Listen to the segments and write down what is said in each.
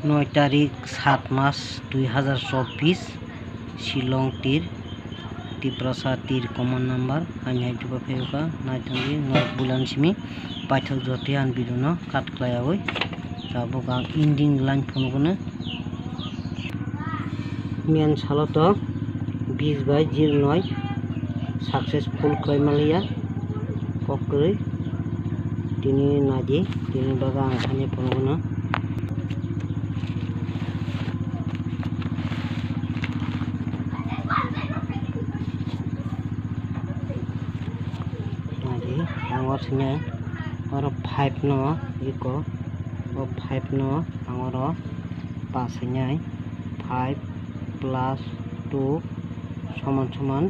9 তারিখ 7 মাস 2024 শিলং তীর টিপ্রাসা তীর কমন নাম্বার হাইহাই দুবা ফেউকা নাইथंगि नर्थ बुलान सिमी पाइथक जते आन बिरुनो काटख्लायावै ताबो गां इंडिंग लाइन फनगोनो मेन सालत 20/09 सक्सेसफुल क्लाइमालिया पक्रै तिनी नादि तिनी बागा आं हानि फनगोनो angor sini oro 5 no iko o 5 no angoro pasanyai 5 plus 2 समान समान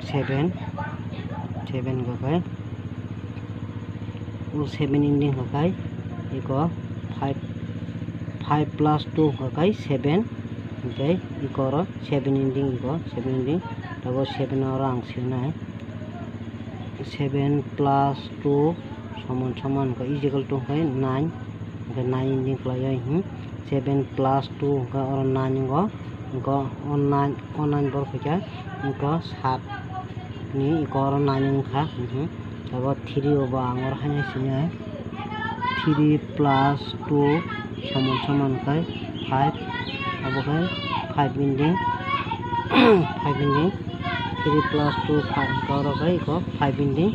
7 gakai o 7 ending gakai iko 5 plus 2 gakai 7 okay iko ro 7 ending tabo 7 oro ang sinai 7 plus 2 समान समान का इक्वल टू है 9 का 9 इंडिंग क्लाया 7 plus 2 का और 9 को और 9 बर क्या इनको 7 नि इको और 9 का तब 3 ओबा आंगर हाने सिने 3 plus 2 समान समान का 5 अब का 5 इंडिंग 3 plus 2 5 और का इको 5 इंडिंग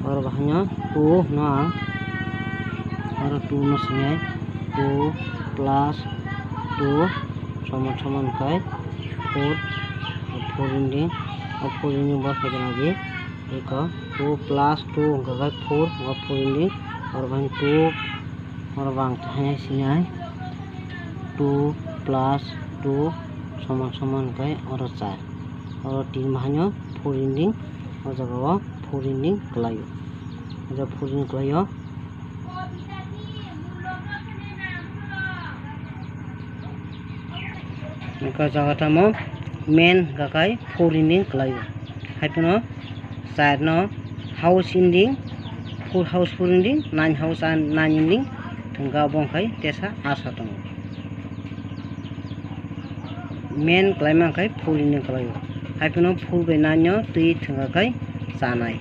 और bahanya 2 no और 2 no सिने 2 plus 2 समान समान kai 4 ending और 4 ending बस करना जी एक 2 plus 2 का 4 और 4 ending और वहीं 2 और बांग है सिने 2 plus 2 समान समान kai और 4 और 3 bahanya 4 ending और जगह 4 ending kelayo जब 4 ending kelayo का जगह मो मेन गाकाय 4 ending kelayo हाइपनो 4 no house ending 4 house 4 ending 9 house 9 ending थंगा बंखाय तेसा आसा दं मेन क्लाइमा खाय 4 ending kelayo हाइपनो 4/9 no tui Thanga खाय जानाय